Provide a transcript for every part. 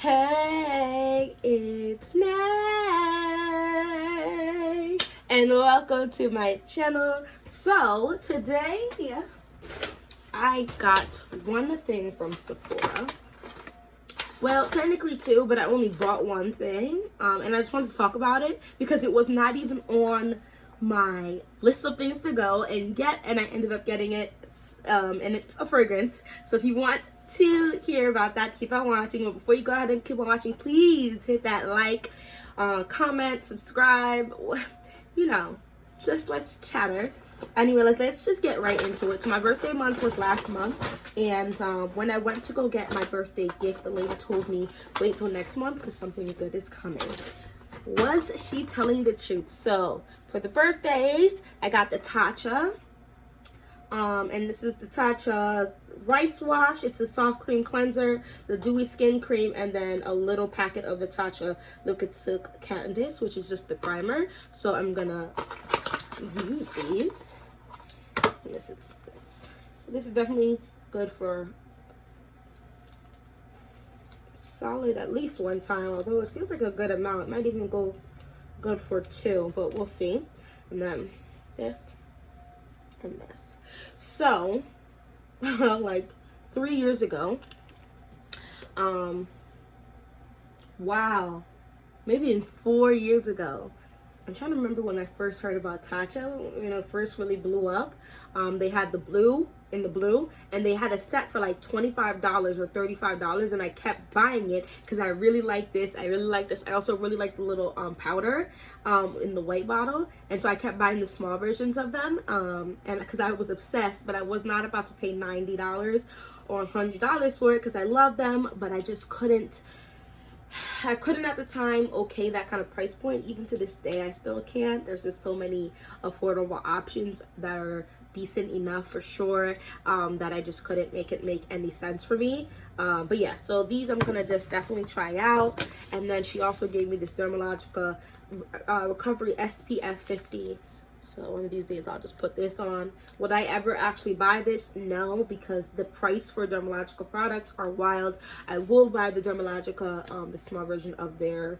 Hey, it's Nay, and welcome to my channel. So today I got one thing from Sephora. Well, technically two, but I only bought one thing, and I just wanted to talk about it because it was not even on my list of things to go and get, and I ended up getting it, and it's a fragrance. So if you want to hear about that, keep on watching. But before you go ahead and keep on watching, please hit that like, comment, subscribe, you know, just let's chatter. Anyway, let's just get right into it. So my birthday month was last month, and when I went to go get my birthday gift, the lady told me wait till next month because something good is coming. Was she telling the truth? So for the birthdays, I got the Tatcha, and this is the Tatcha rice wash. It's a soft cream cleanser, the dewy skin cream, and then a little packet of the Tatcha liquid silk canvas, which is just the primer. So I'm gonna use these, and this is this. So this is definitely good for solid at least one time, although it feels like a good amount. It might even go good for two, but we'll see. And then this and this. So like 3 years ago, wow, maybe in 4 years ago, I'm trying to remember when I first heard about Tatcha, you know, first really blew up. They had the blue, and they had a set for like $25 or $35, and I kept buying it because I really like this. I also really like the little powder in the white bottle, and so I kept buying the small versions of them, and because I was obsessed, but I was not about to pay $90 or $100 for it because I love them, but I just couldn't. I couldn't at the time okay that kind of price point. Even to this day I still can't. There's just so many affordable options that are decent enough for sure, that I just couldn't make it make any sense for me. But yeah, so these I'm gonna just definitely try out. And then she also gave me this Dermalogica Recovery SPF 50. So one of these days I'll just put this on. Would I ever actually buy this? No, because the price for Dermalogica products are wild. I will buy the Dermalogica, the small version of their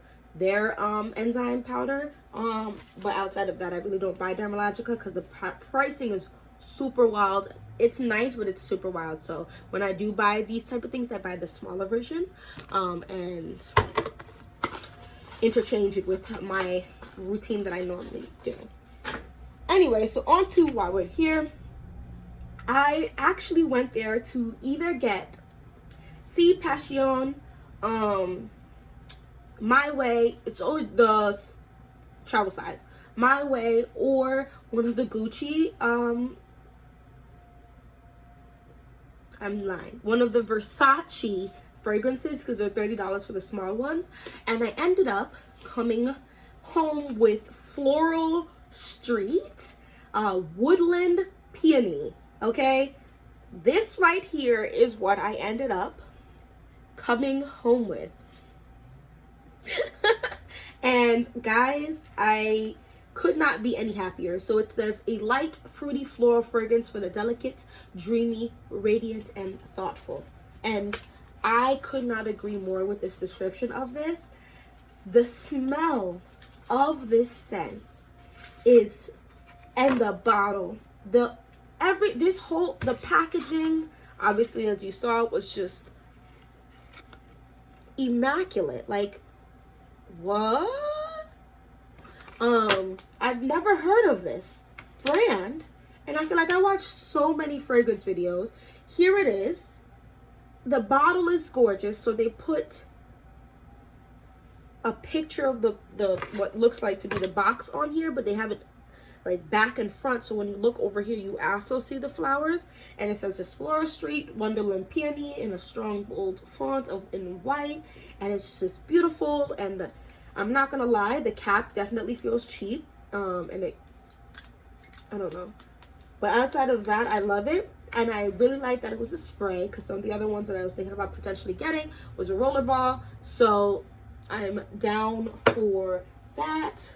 enzyme powder. But outside of that, I really don't buy Dermalogica because the pricing is super wild. It's nice, but it's super wild. So when I do buy these type of things, I buy the smaller version, and interchange it with my routine that I normally do. Anyway, so on to why we're here. I actually went there to either get C Passion, My Way, it's only the travel size, My Way, or one of the Gucci, I'm lying, one of the Versace fragrances, because they're $30 for the small ones. And I ended up coming home with Floral Street, Woodland Peony. Okay, this right here is what I ended up coming home with. And guys, I could not be any happier. So it says a light fruity floral fragrance for the delicate, dreamy, radiant, and thoughtful. And I could not agree more with this description of this. The smell of this scent is, and the bottle, the packaging, obviously, as you saw, was just immaculate. Like, what? I've never heard of this brand, and I feel like I watched so many fragrance videos. Here it is. The bottle is gorgeous. So they put a picture of the what looks like to be the box on here, but they have it like back and front, so when you look over here you also see the flowers, and it says just Floral Street, Wonderland, Peony in a strong bold font in white, and it's just beautiful. And I'm not gonna lie, the cap definitely feels cheap, and I don't know, but outside of that I love it. And I really like that it was a spray, because some of the other ones that I was thinking about potentially getting was a rollerball. So I'm down for that.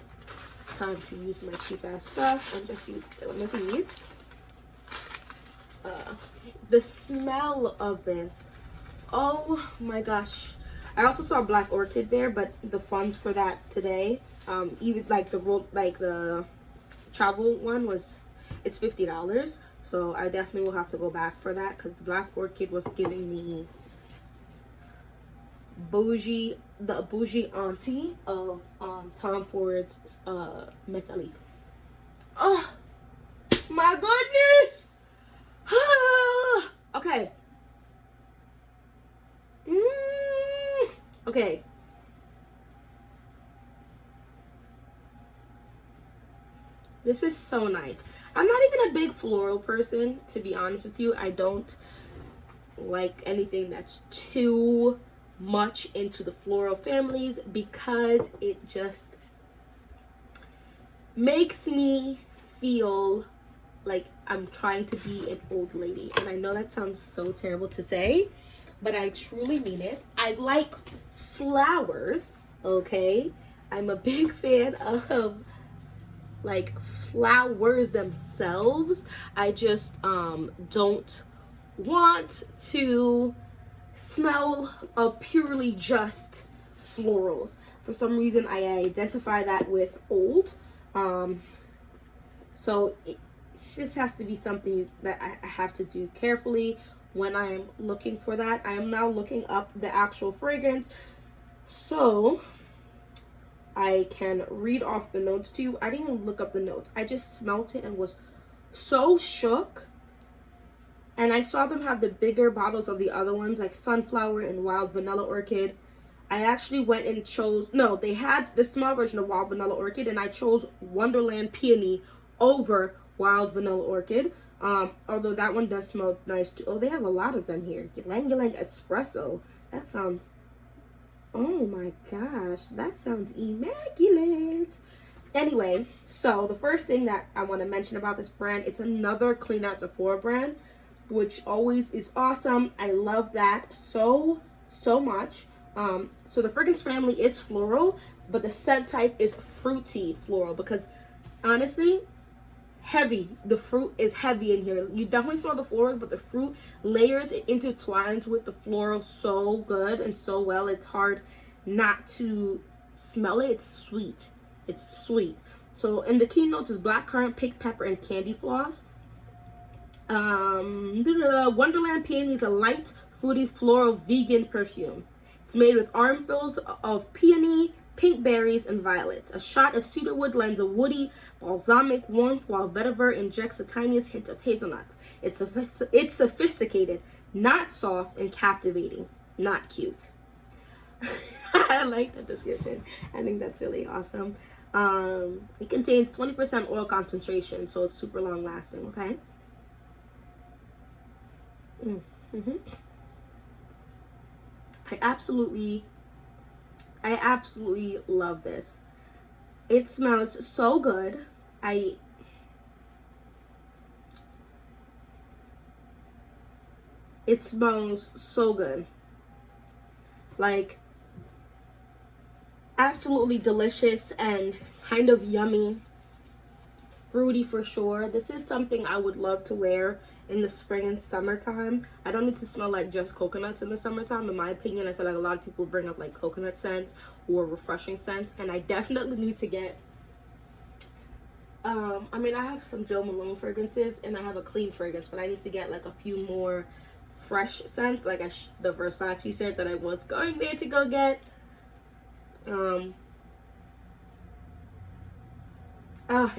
Time to use my cheap ass stuff and just use one of these. The smell of this, oh my gosh, I also saw Black Orchid there, but the funds for that today, even like the travel one was, it's $50. So I definitely will have to go back for that because the Black Orchid was giving me the bougie auntie of Tom Ford's Metalik. Oh my goodness. Okay. Okay. This is so nice. I'm not even a big floral person, to be honest with you. I don't like anything that's too much into the floral families because it just makes me feel like I'm trying to be an old lady. And I know that sounds so terrible to say, but I truly mean it. I like flowers, okay? I'm a big fan of like flowers themselves. I just don't want to smell of purely just florals. For some reason I identify that with old. So it just has to be something that I have to do carefully when I'm looking for that. I am now looking up the actual fragrance so I can read off the notes to you. I didn't even look up the notes. I just smelt it and was so shook. And I saw them have the bigger bottles of the other ones, like Sunflower and Wild Vanilla Orchid. I actually went and chose, no, they had the small version of Wild Vanilla Orchid, and I chose Wonderland Peony over Wild Vanilla Orchid. Although that one does smell nice too. Oh, they have a lot of them here. Ylang Ylang Espresso. That sounds, oh my gosh, that sounds immaculate. Anyway, so the first thing that I want to mention about this brand, it's another Clean Out Sephora brand, which always is awesome. I love that so much. So the fragrance family is floral, but the scent type is fruity floral because honestly, heavy. The fruit is heavy in here. You definitely smell the florals, but the fruit layers, it intertwines with the floral so good and so well. It's hard not to smell it. It's sweet. It's sweet. So in the keynotes is blackcurrant, pink pepper, and candy floss. Wonderland Peony is a light, fruity, floral, vegan perfume. It's made with armfuls of peony, pink berries, and violets. A shot of cedarwood lends a woody, balsamic warmth, while vetiver injects the tiniest hint of hazelnut. It's sophisticated, not soft, and captivating, not cute. I like that description. I think that's really awesome. It contains 20% oil concentration, so it's super long lasting, okay? I absolutely love this. It smells so good. It smells so good. Like, absolutely delicious and kind of yummy. Fruity for sure. This is something I would love to wear in the spring and summertime. I don't need to smell like just coconuts in the summertime. In my opinion, I feel like a lot of people bring up like coconut scents or refreshing scents, and I definitely need to get I mean, I have some Jo Malone fragrances and I have a clean fragrance, but I need to get like a few more fresh scents, like the Versace scent that I was going there to go get.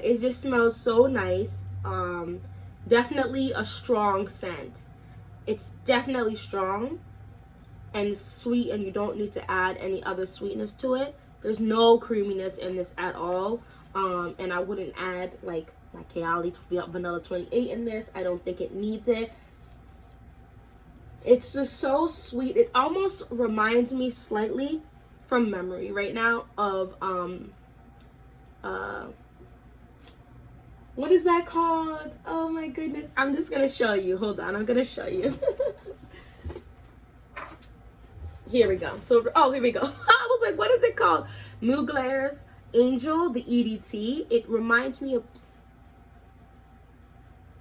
It just smells so nice. Definitely a strong scent. It's definitely strong and sweet, and you don't need to add any other sweetness to it. There's no creaminess in this at all. And I wouldn't add like my Kayali Vanilla 28 in this. I don't think it needs it. It's just so sweet. It almost reminds me slightly, from memory right now, of what is that called? Oh my goodness. I'm just gonna show you. Hold on, I'm gonna show you. Here we go. So, oh, here we go. I was like, what is it called? Mugler's Angel, the EDT. It reminds me of,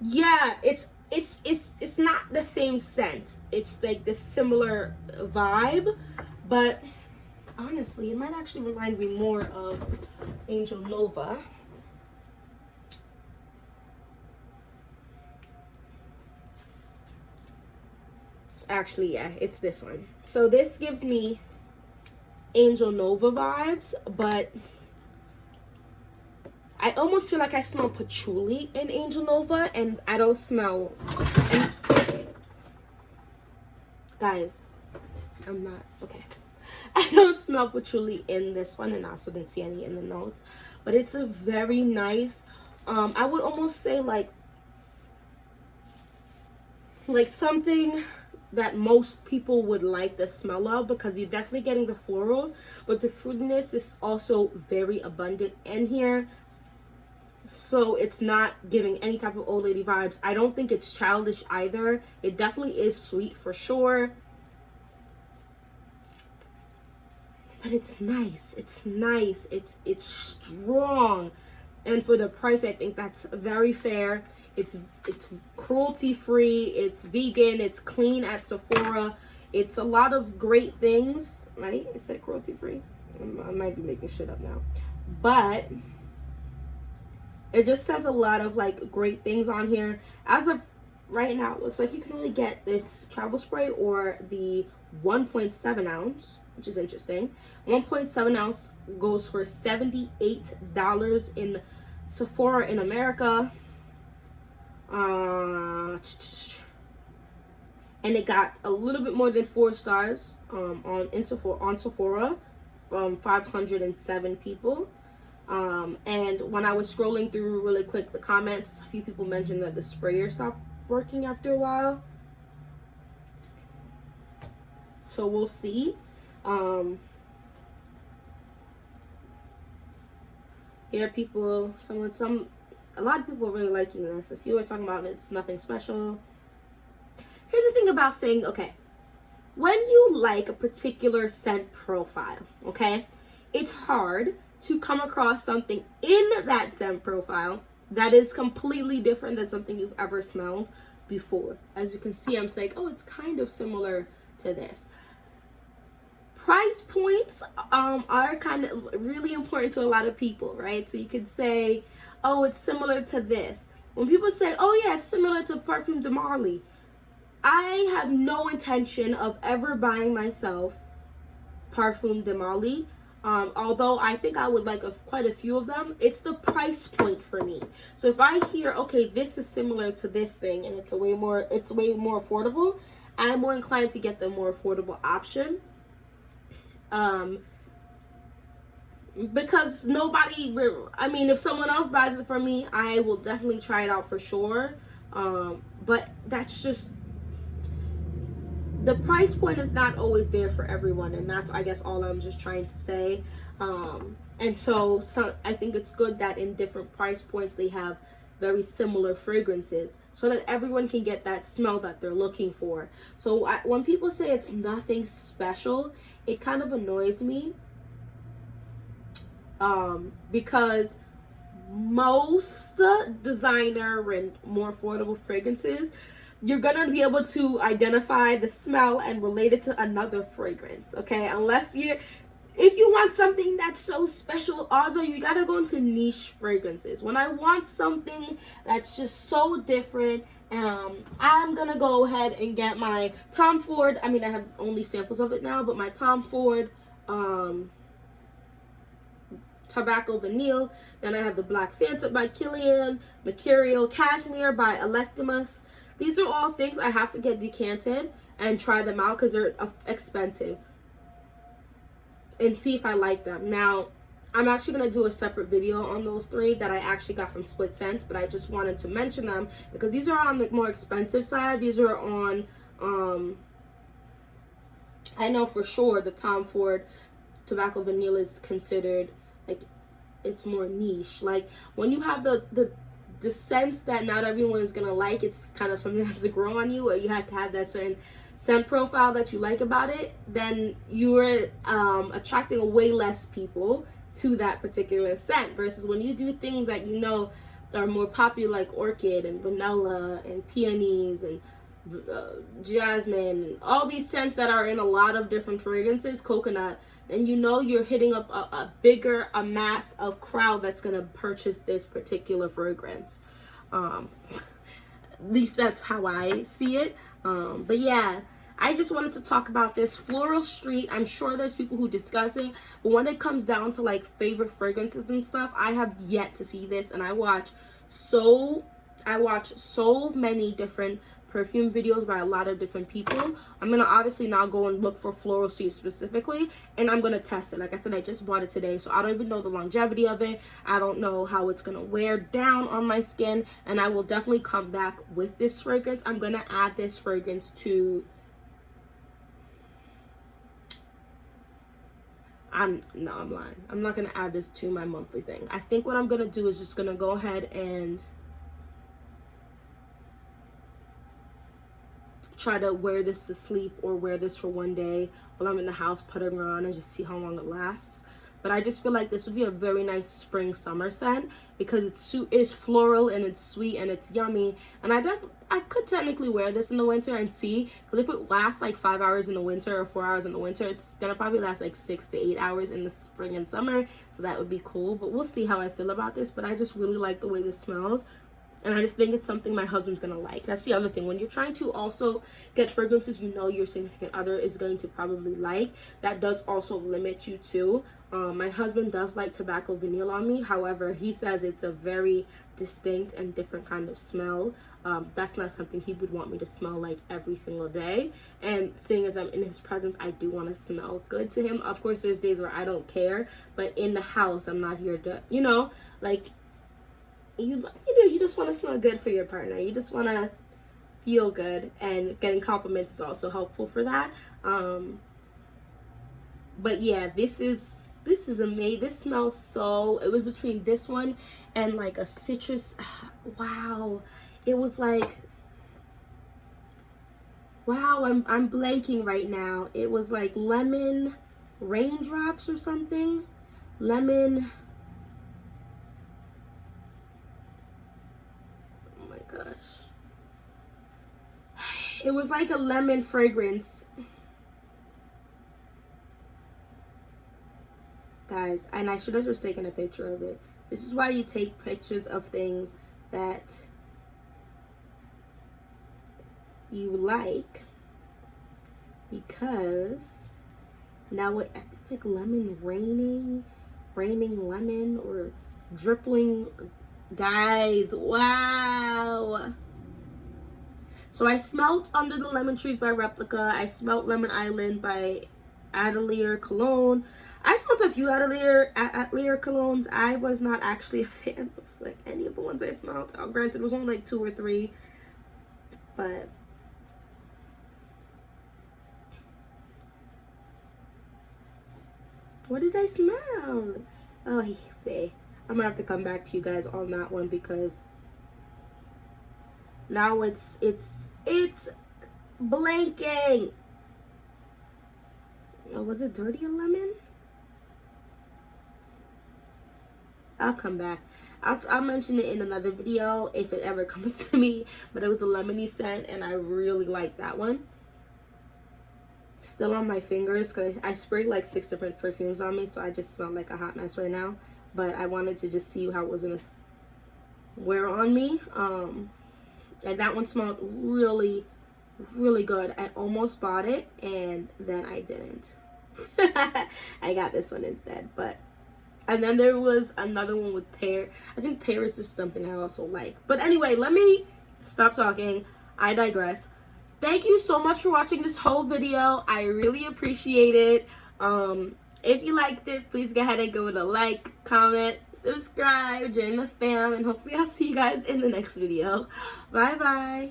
yeah, it's not the same scent. It's like the similar vibe, But honestly, it might actually remind me more of Angel Nova. Actually, yeah, it's this one. So this gives me Angel Nova vibes, but I almost feel like I smell patchouli in Angel Nova, and I don't smell... Guys, I'm not... Okay. I don't smell patchouli in this one, and I also didn't see any in the notes. But it's a very nice... I would almost say like something that most people would like the smell of, because you're definitely getting the florals, but the fruitiness is also very abundant in here. So it's not giving any type of old lady vibes. I don't think it's childish either. It definitely is sweet for sure. But it's nice. It's nice. It's strong. And for the price, I think that's very fair. It's cruelty free, it's vegan, it's clean at Sephora. It's a lot of great things, right? Is that cruelty free? I might be making shit up now. But it just says a lot of like great things on here. As of right now, it looks like you can only get this travel spray or the 1.7 ounce, which is interesting. 1.7 ounce goes for $78 in Sephora in America. And it got a little bit more than 4 stars on Sephora from 507 people. And when I was scrolling through really quick the comments, a few people mentioned that the sprayer stopped working after a while. So we'll see. Here people, a lot of people are really liking this. If you were talking about it's nothing special. Here's the thing about saying, okay, when you like a particular scent profile, okay, it's hard to come across something in that scent profile that is completely different than something you've ever smelled before. As you can see, I'm saying, oh, it's kind of similar to this. Price points are kind of really important to a lot of people, right? So you could say, oh, it's similar to this. When people say, oh yeah, it's similar to Parfum de Marly, I have no intention of ever buying myself Parfum de Marly. Although I think I would like quite a few of them. It's the price point for me. So if I hear, okay, this is similar to this thing and it's way more affordable, I'm more inclined to get the more affordable option. Because if someone else buys it for me, I will definitely try it out for sure. But that's just, the price point is not always there for everyone, and that's, I guess, all I'm just trying to say. And so I think it's good that in different price points they have very similar fragrances so that everyone can get that smell that they're looking for. So when people say it's nothing special, it kind of annoys me, because most designer and more affordable fragrances, you're gonna be able to identify the smell and relate it to another fragrance, okay? If you want something that's so special, also you gotta go into niche fragrances. When I want something that's just so different, I'm gonna go ahead and get my Tom Ford. I mean, I have only samples of it now, but my Tom Ford Tobacco Vanille. Then I have the Black Phantom by Kilian, Mercurial Cashmere by Electimus. These are all things I have to get decanted and try them out because they're expensive, and see if I like them. Now, I'm actually going to do a separate video on those 3 that I actually got from Split Sense, but I just wanted to mention them because these are on the more expensive side. These are on, I know for sure the Tom Ford Tobacco Vanilla is considered, like, it's more niche. Like, when you have the scents that not everyone is going to like, it's kind of something that has to grow on you, or you have to have that certain scent profile that you like about it, then you're attracting way less people to that particular scent, versus when you do things that you know are more popular, like orchid and vanilla and peonies and jasmine, all these scents that are in a lot of different fragrances, coconut, then you know you're hitting up a mass of crowd that's gonna purchase this particular fragrance. At least that's how I see it. But yeah, I just wanted to talk about this Floral Street. I'm sure there's people who discuss it, but when it comes down to like favorite fragrances and stuff, I have yet to see this. And I watch so many different perfume videos by a lot of different people. I'm gonna obviously now go and look for Floral Street specifically, and I'm gonna test it. Like I said, I just bought it today, so I don't even know the longevity of it. I don't know how it's gonna wear down on my skin, and I will definitely come back with this fragrance. I'm gonna add this fragrance to I'm lying. I'm not gonna add this to my monthly thing. I think what I'm gonna do is just gonna go ahead and try to wear this to sleep or wear this for one day while I'm in the house putting it on and just see how long it lasts. But I just feel like this would be a very nice spring summer scent because it's floral and it's sweet and it's yummy. And I could technically wear this in the winter and see, because if it lasts like 5 hours in the winter or 4 hours in the winter, it's gonna probably last like 6 to 8 hours in the spring and summer. So that would be cool. But we'll see how I feel about this. But I just really like the way this smells. And I just think it's something my husband's gonna like. That's the other thing. When you're trying to also get fragrances you know your significant other is going to probably like, that does also limit you too. My husband does like tobacco vanilla on me. However, he says it's a very distinct and different kind of smell. That's not something he would want me to smell like every single day. And seeing as I'm in his presence, I do want to smell good to him. Of course, there's days where I don't care. But in the house, I'm not here to, like, you just want to smell good for your partner. You just want to feel good, and getting compliments is also helpful for that. But yeah, this is amazing. This smells so, it was between this one and like a citrus. Wow, it was like, wow, I'm blanking right now. It was like lemon raindrops or something. Lemon, gosh, it was like a lemon fragrance, guys, and I should have just taken a picture of it. This is why you take pictures of things that you like, because now it's like lemon raining lemon or dripping. Guys, wow. So I smelled Under the Lemon Trees by Replica. I smelled Lemon Island by Atelier Cologne. I smelled a few Atelier colognes. I was not actually a fan of like any of the ones I smelled. Granted, it was only like 2 or 3. But what did I smell? Oh, babe. I'm gonna have to come back to you guys on that one, because now it's blanking. Oh, was it Dirty Lemon? I'll come back. I'll mention it in another video if it ever comes to me. But it was a lemony scent, and I really like that one. Still on my fingers, because I sprayed like 6 different perfumes on me, so I just smell like a hot mess right now. But I wanted to just see how it was gonna wear on me. And that one smelled really, really good. I almost bought it, and then I didn't. I got this one instead. And then there was another one with pear. I think pear is just something I also like. But anyway, let me stop talking. I digress. Thank you so much for watching this whole video. I really appreciate it. If you liked it, please go ahead and give it a like, comment, subscribe, join the fam, and hopefully I'll see you guys in the next video. Bye bye.